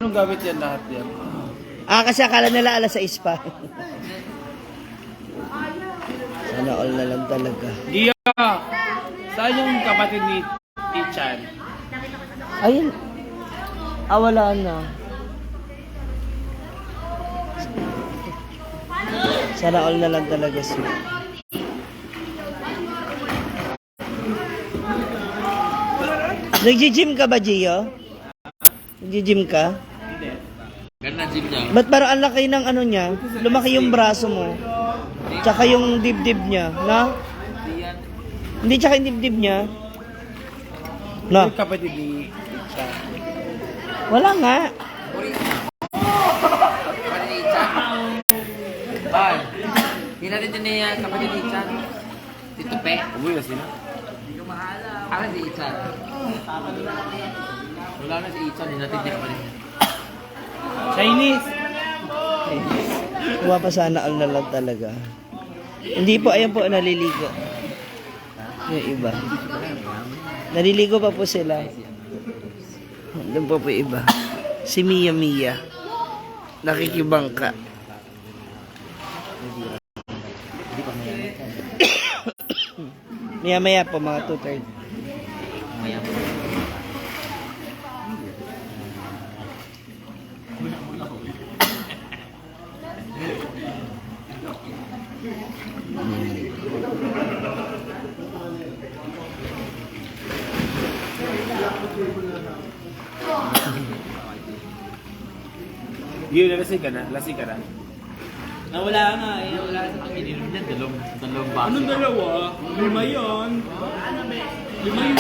Anong gamit yan lahat yan? Kasi akala nila alas 6 pa. Sana all na lang talaga. Gia! Saan yung kapatid ni Tichan? Ayun. Wala na. Sana all na lang talaga siya. Nag-gym ka ba, Gio? Nag-gym ka? Hindi. Ganda gym niya. Ba't parang ang laki ng ano niya? Lumaki yung braso mo. Tsaka yung dibdib niya. Na? Hindi, tsaka yung dibdib niya. Na? Yung kapatid ni Tichan. Wala nga. Kapatid ni Ichan. Ay, hindi natin din niya kapatid ni Ichan. Tito Pe. Umuwi na sila. Akin si Ichan. Wala na si Ichan, hindi natin niya kapatid niya. Chinese! Kuha pa sana all na lang talaga. Hindi po, ayan po, naliligo. Yung iba. Naliligo pa po sila. Doon po yung iba. Si Mia Mia. Nakikibangka. Maya-maya po, mga 2:30. Gio, lasing ka na? Lasing ka na? Nawala nga eh. Nawala sa pangilinom niya. Dalawang baso. Anong dalawa? 5 yan. 5 yun.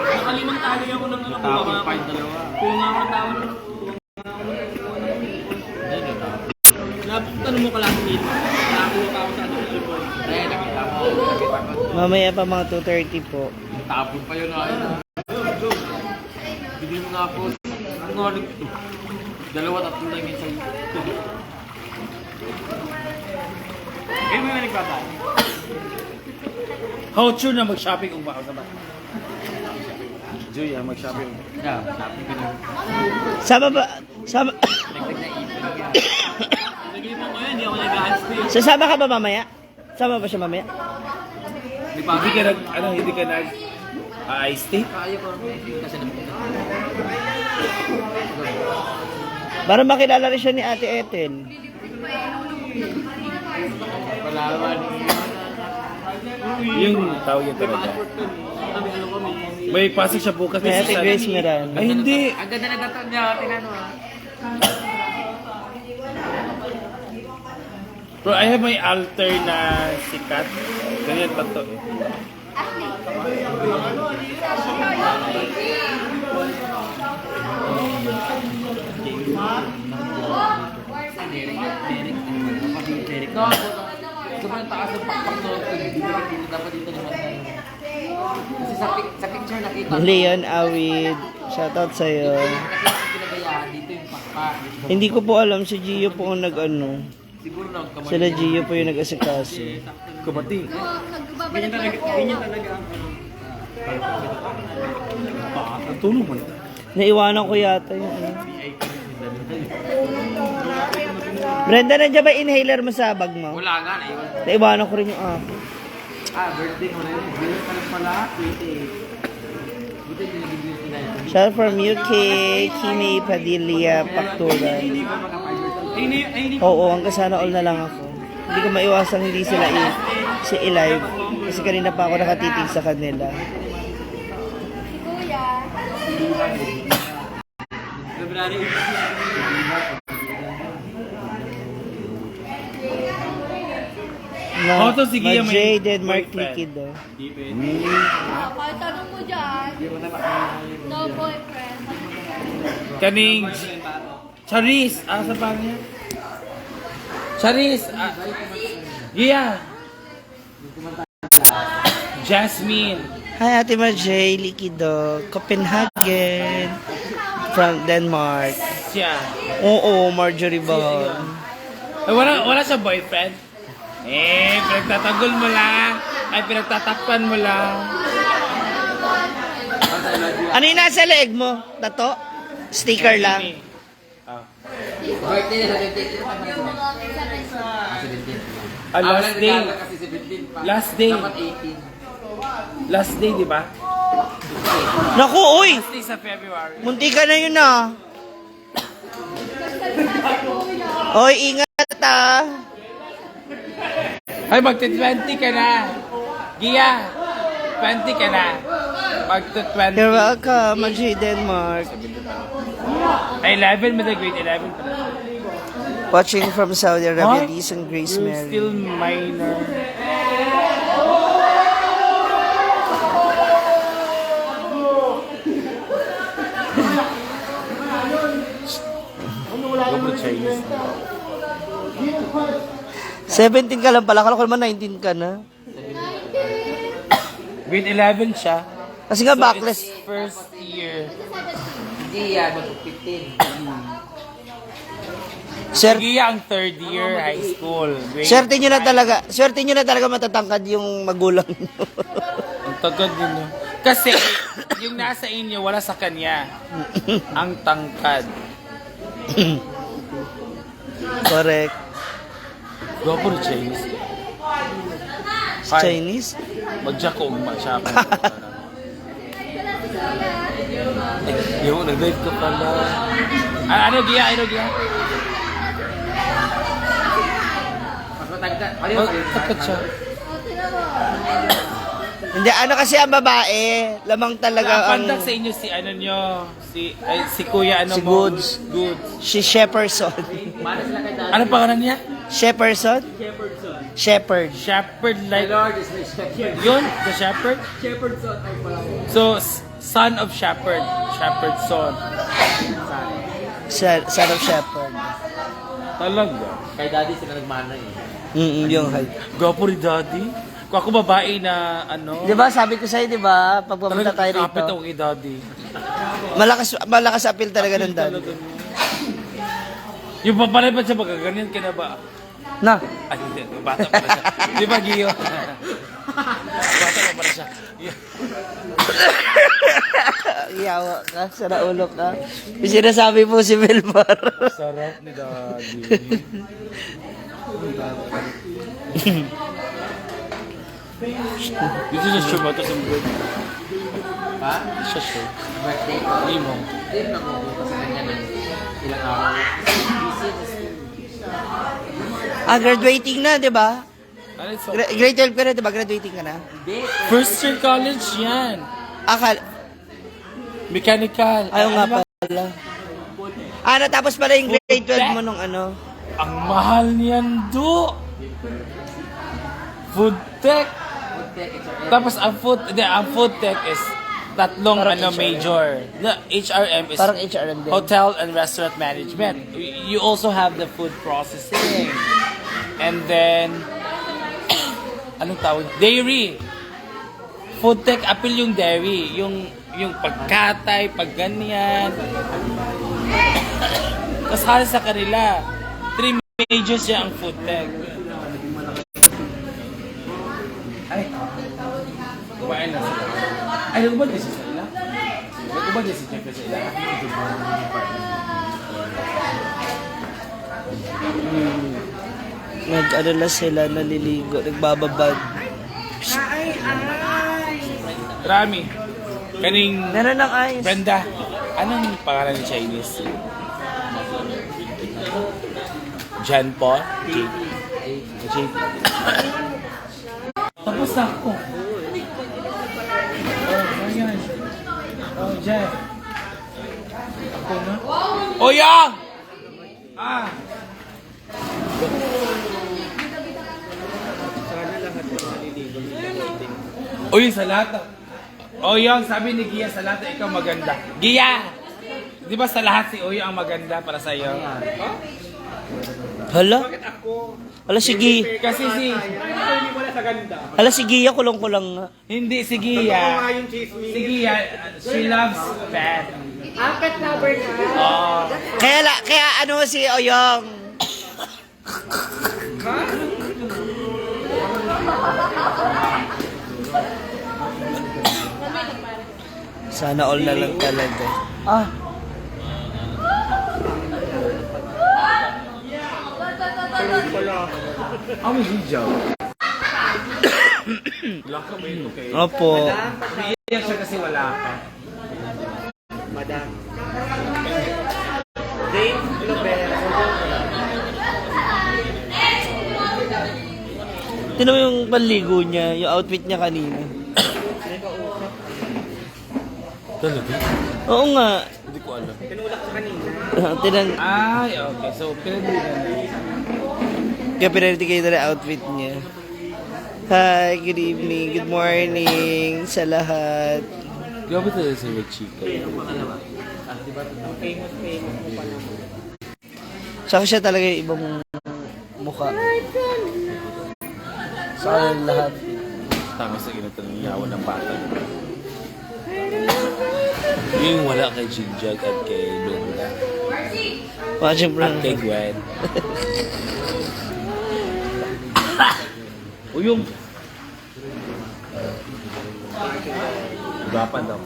Nakalimang tali ako ng ano. Tapos pa yung dalawa. Kuha nga ako tawag. Tanong mo ka lang dito. Nakakuha ka ako sa ano. Eh, nakita mo. Nakita mo. Mamaya pa mga 2:30 po. Tapon pa yun ay. Bigyan mo nga po. Ano nga ito? Dalawa, tatlo lang yung sa'yo. Kayo mo yung nagpata. How true na mag-shopping kung baka naman. Julia, mag-shopping. Yeah, sabi ko na. Sama ba? Sama... Nagtag na ipon niya. Nag-iipon ko yan, hindi ako nag-handstand. Sasama ka ba mamaya? Sama ba siya mamaya? Hindi ka nag, hindi ka nag, iced tea? Kaya ko kasi napunta. Para makilala rin siya ni Ate Ethel. Palawan. Yung tao yun talaga. May pasok siya bukas. May Ate Grace Miranda. Ay, hindi. Ang ganda na dato niya. Tingnan mo ah. Bro, I have my altar na sikat. Ganyan pa to eh. No, sobrang taas ng pakpak no. Hindi dapat dito naman. Kasi sa picture nakita ko. Leon Awid, shoutout sa'yo. Nakita ko pinabayaan dito yung pakpak. Hindi ko po alam, si Gio po ang nag-ano. Siguro na kamay. Sila Gio po yung nag-asikaso. Kapatid. Ganyan talaga ang Tulong mo na. Naiwanan ko yata yung ano. Brenda, nandiyan ba inhaler mo sa bag mo? Wala nga, naiwan. Naiwanan ko rin yung Birthday mo rin. Bilis ka lang pala. 28. Buti hindi nag-bilis nila yun. Shout from UK, Kimi Padilla, Pacturan. Hindi ba makapag-birthday? Oo, hanggang sana all na lang ako. Hindi ko maiwasang hindi sila i-live. Kasi kanina pa ako nakatitig sa kanila. February. Oh, to sige, may Jaded Mark boyfriend. Liquid oh. Kahit tanong mo dyan, no boyfriend. Kaning Charis, sa pa niya? Charis, yeah. Jasmine. Hi Ate Marjay, Liquido, Copenhagen, from Denmark. Siya. Oo, Marjorie Bahon. Ay, wala siya boyfriend? Pinagtatanggol mo lang. Ay, pinagtatakpan mo lang. Ano yung nasa leeg mo? Tato? Sticker lang? Ah. Birthday na 17. Yung mga 17. Ah, 17. Last day. Kasi 17 pa. Last day. Dapat 18. Last day, di ba? Naku, uy! Last day sa February. Munti ka na yun ah. Oy, ingat ah. Ay, magti-20 ka na. Gia, 20 ka na. Magti-20. You're welcome, Mag-J Denmark. Ay, 11 mo na, grade 11 pa na. Watching from Saudi Arabia, What? Liz and Grace You're Mary. still minor. Go for Chinese. 17 ka lang pala, kala ko naman 19 ka na. Grade 11 siya. Kasi nga So, backless. it's first year. Hindi yan, mag-15. Sir, Sige, ang third year high school. Grade swerte nyo na talaga matatangkad yung magulang nyo. Ang tagad ninyo. Kasi, yung nasa inyo, wala sa kanya. Ang tangkad. Correct. Go for Chinese. Chinese? Mag-jack ko siya. Yung nag-dive ka pala. Ano, Gia? Mas matagda. Takot siya. Hindi, ano kasi ang babae, lamang talaga ang... Pandak sa inyo si ano nyo, si Kuya ano Si mo? Goods. Goods. Si Shepperson. Mana sila kay Daddy. Ano pangalan niya? Shepperson? Shepherd. Shepherd My like... Lord is my shepherd. Yun? The shepherd? Shepherd son ay pala. So, son of shepherd. Shepherd son. Son of Shepherd. Talaga? Kay Daddy sila nagmana eh. Yung height. Gwapo rin daddy. Kung ako babae na ano... Di ba, sabi ko sa'yo, di ba, pag pumunta tayo kapit rito, ako kay daddy. malakas appeal talaga ng dad. Talaga. Yung papalay pa siya magaganyan ka na ba? Na, Ay, hindi. Bata pa na siya. Di ba, Gio? Bata pa pala siya. iyawa ka, sana ulo ka. Yung sinasabi po si Wilmar. Sarap ni daddy. Dito sa show ba ito sa mga? Ha? Sa show. Birthday ko. Hindi mo. Hindi na ako sa kanya ng ilang araw. Graduating na, di ba? Ano ito? Grade 12 ka na, di ba? Graduating ka na? Hindi. First year college yan. Akal, Mechanical. ayaw nga Ano ba? pala. Natapos pala yung grade 12 mo nung ano. Ang mahal niyan, do. Food tech. Tapos ang food tech is tatlong Parang ano HRM. major. The HRM is Parang HRM din. Hotel and Restaurant Management. You also have the food processing. And then anong tawag? Dairy. Food tech appeal yung dairy, yung pagkatay, pagganyan. Tapos halos sa kanila, 3 majors siya ang food tech. Ay, kumain na sila. Ay, nagubad niya siya sa ila? Nagubad niya si Jeffrey sa ila? Nag-ano na sila, naliligo, nagbababad. Rami, kaning Meron ng ayos. Brenda, anong pangalan ni Chinese? John Paul? JP. Tapos na ako. Oh, ayan. Oh, Jeff. Ako na? Oh, Yang! Ah! Uy, sa lahat. Oh, Yang, sabi ni Gia, sa lahat ikaw maganda. Gia! Di ba sa lahat si Uyo ang maganda para sa iyo? Hala? Hala si Gia. Kasi si... Hala si Gia, kulong-kulang nga. Hindi, si Gia. Si Gia, she loves fat. Oh. Kaya ano si Oyong? Sana all na lang talaga. Ang hijab. Wala ka ba yun, okay? Opo. Umiiyak siya kasi wala ka. Madam. Dave Glover. Tignan mo yung panligo niya, yung outfit niya kanina. Talaga? Oo nga. Hindi ko alam. Tinulak sa kanina. Tinan, Ay, okay. So, pinagbigan na. kaya pinariti kayo na outfit niya. Hi, good evening, good morning sa lahat. Grabe talaga sa Red Chica. Famous mo pa naman. Saka siya talaga yung ibang mukha. Sa kanilang lahat. Tama sa ginatang yawan ng bata. Yung wala kay Jigjag at kay Brenda. Siyempre. At kay Gwen. O yung... Iba pa daw.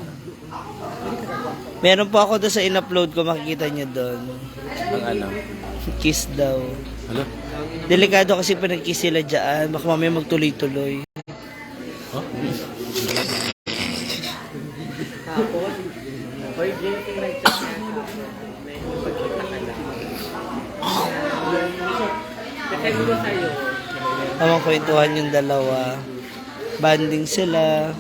Meron po ako doon sa in-upload ko, makikita niyo doon. Ang ano? Kiss daw. Hala? Delikado kasi pa nag-kiss sila dyan. Baka mamaya magtuloy-tuloy. Huh? Tapos, for drinking like that, may pagkita ka lang. Kasi gulo sa'yo. Tamang kwentuhan yung dalawa. Banding sila.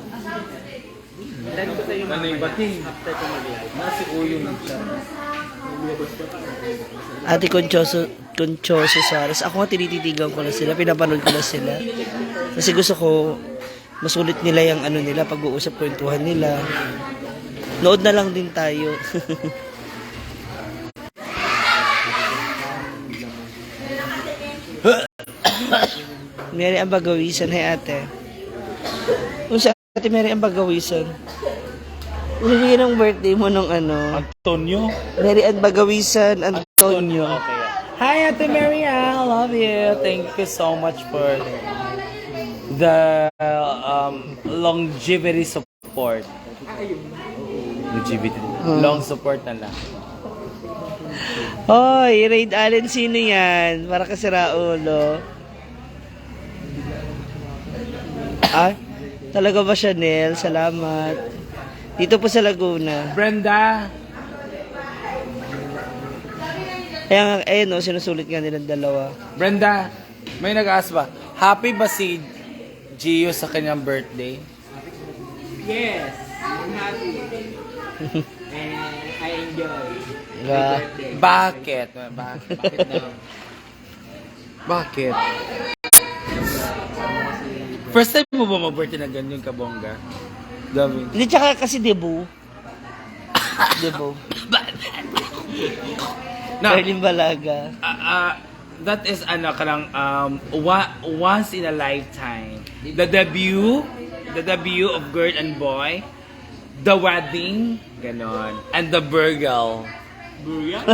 Dahil ko sa'yo Ano yung bating? after ko mag-live. Nasi uyo ng siya. Ate Conchoso Suarez. Ako nga tinititigan ko na sila. Pinapanood ko na sila. Kasi gusto ko masulit nila yung ano nila, pag-uusap kwentuhan nila. Nood na lang din tayo. Mary ang bagawisan. Hey ate. Kung sa ate Mary ang bagawisan. Ibigay ng birthday mo nung ano. Antonio? Mary ang bagawisan, Antonio. Okay. Hi, Ate Mary. I love you. Thank you so much for the longevity support. Longevity. Long support na lang. Hoy, Raid Allen, sino yan? Para kasi Raulo. Ah, talaga ba Chanel? Salamat. Dito po sa Laguna. Brenda. Kaya nga, ayun o, sinusulit nga nilang dalawa. Brenda, may nag-ask ba? Happy ba si Gio sa kanyang birthday? Yes, I'm happy. And I enjoy. Diba? Bakit? Bakit daw? Bakit? First time mo ba mag-birthday na ganyan kabongga? David. Hindi, tsaka kasi debut. Debut. No. Erling Balaga. That is ano kanang once in a lifetime. The debut of girl and boy, the wedding, ganon, and the burial. Burial?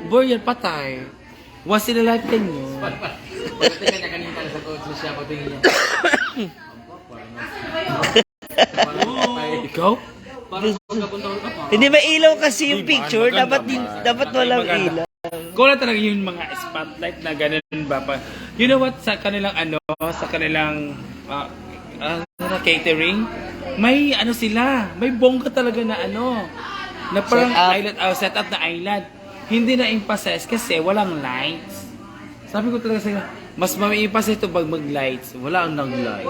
Burial patay. Once in a lifetime yun. Pagdating ka kanina sa coach siya, patingin niya. Ikaw? Parang pagkapunta ka pa. Hindi ba ilaw kasi yung picture? maganda Dapat walang Maganda. ilaw. Kung na talaga yung mga spotlight na ganun ba pa. You know what, sa kanilang sa kanilang catering, may ano sila, may bongga talaga na na parang Set up. island, set up na island. Hindi na emphasize kasi walang lights. Sabi ko talaga sa'yo, mas mami-emphasize ito pag mag-lights. Wala ang nag-lights.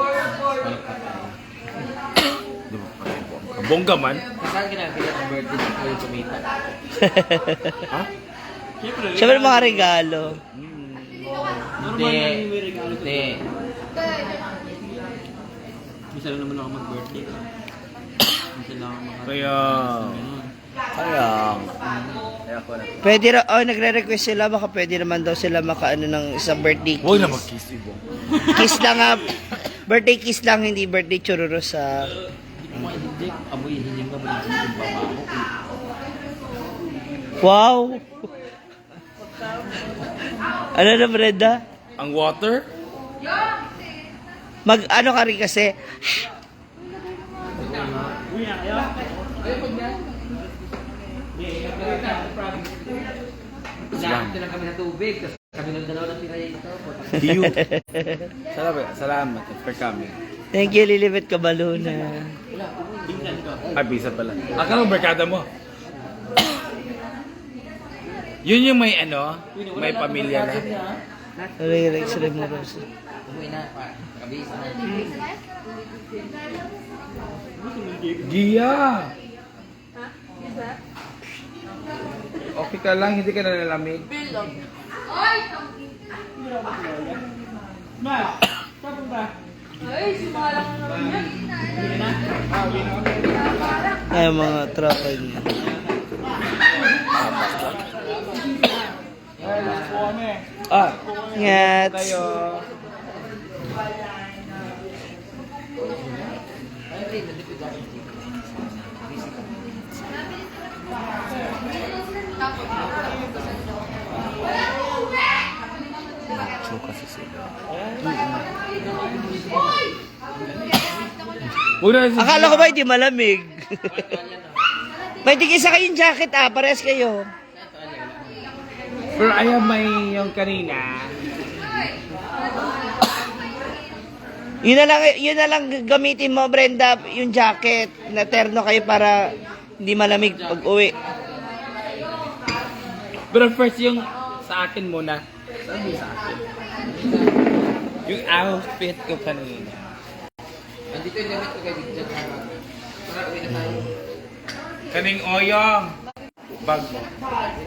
Bongga man. Saan ginagawa ang birthday ng Chloe Tomita? Ha? Siyempre mga regalo. Hindi. Hindi. Misa lang naman ako mag-birthday. Misa lang ako Pwede nagre-request sila, baka pwede naman daw sila makaano ng isang birthday kiss. Huwag na mag-kiss, Ibo. Kiss lang nga. Birthday kiss lang, hindi birthday churro sa... Hindi. Amoy, hindi nga ba yung babaho? Wow! Ano na, Brenda? Ang water? Ano ka rin kasi? Lahat lang kami sa tubig. Kami ng dalawa ng pinay ito. You. Salamat for coming. Thank you, Lilibet Cabaluna. Ay, bisa pala. Akala mo barkada mo. Yun yung may may pamilya na. Rex Remoros. Umuwi na. Kabis na. Gia! Okay ka lang, hindi ka nalalamig. Ay, mga tropa niya. Ah, Ngats. tayo. Akala ko ba hindi malamig? May tigisa kayong jacket pares kayo. Pero ayaw may yung kanina. Yun na lang gamitin mo, Brenda, yung jacket na terno kayo para hindi malamig pag uwi. Pero first yung sa akin muna. Saan yung sa akin? Yung outfit ko kanina. Nandito yung damit ko kay Big Jack. Para uwi na tayo. Kaning oyong. Bag mo.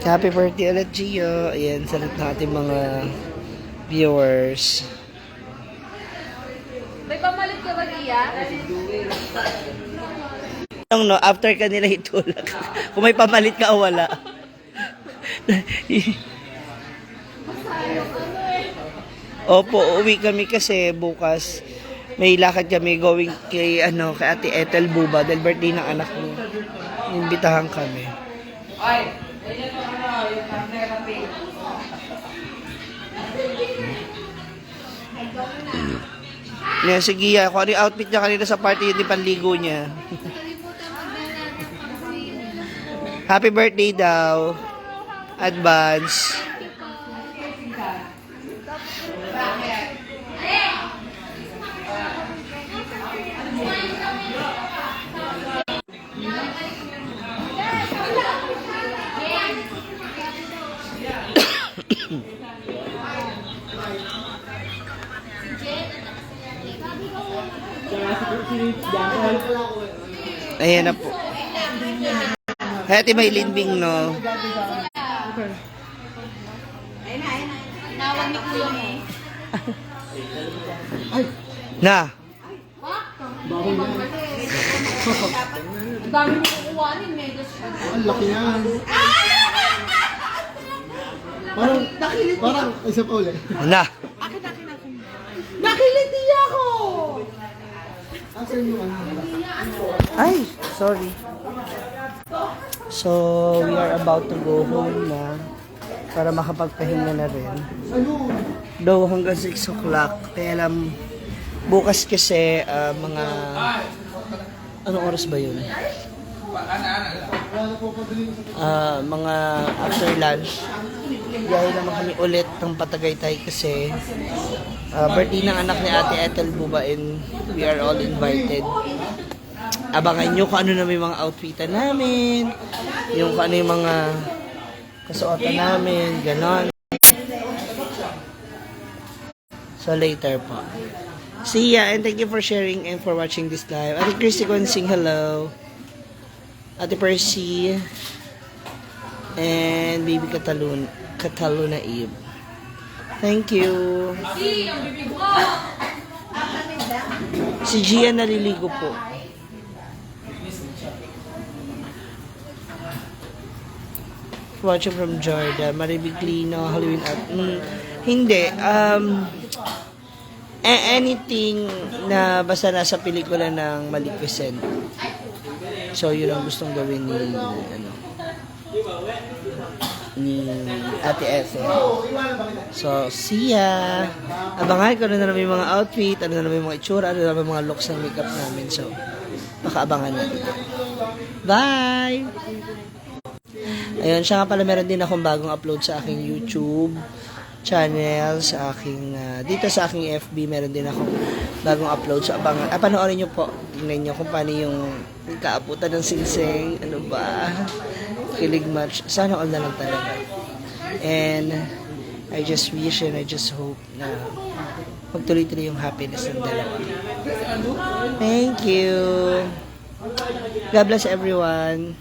Happy birthday ulit, Gio. Ayan, salut na ating mga viewers. May pamalit ka ba, Gia? No, after ka nila itulak. Kung may pamalit ka o wala. Opo, uuwi kami kasi bukas may lakad kami going kay kay Ate Ethel Buba dahil birthday ng anak niya. Imbitahan kami. Yan, sige ya. Kung ano yung outfit niya kanina sa party, yun yung panligo niya. Happy birthday daw. Advance. Ayan na po. Hati may linbing, no? Nawag ni Kuya mo. Na. Ang dami mo kukuhanin, mega siya. Ang laki yan. Parang, isa pa ulit. Na. Nakiliti ako! Asan yung Ay, sorry. So, we are about to go home na para makapagpahinga na rin. Though hanggang 6 o'clock. Kaya alam, bukas kasi mga... Anong oras ba yun? Mga after lunch. Biyahe naman kami ulit ng Patagaytay kasi birthday ng anak ni Ate Ethel Buba and we are all invited. Abangan nyo kung ano na may mga outfitan namin, yung kung ano yung mga kasuotan namin, ganon. So later po. See ya and thank you for sharing and for watching this live. Ate Christy Consing, hello. Ate Percy and Baby Cataluna Eve. Thank you. Si Gia naliligo po. Watching from Jordan. Maribig Lino, Halloween at... hindi. Anything na basta nasa pelikula ng Maleficent. So, yun ang gustong gawin ni Ate Ethel. So, see ya! Abangan ko ano na naman yung mga outfit, ano na naman yung mga itsura, ano na naman yung mga looks ng makeup namin. So, makaabangan natin. Bye! Ayun, siya nga pala meron din akong bagong upload sa aking YouTube. channel, sa aking, dito sa aking FB, meron din ako bagong upload. So, panoorin nyo po. Tingnan nyo kung paano yung kaabutan ng singsing. Ano ba? Kilig match. Sana all na lang talaga. And, I just wish and I just hope na magtuloy-tuloy yung happiness ng dalawa. Thank you. God bless everyone.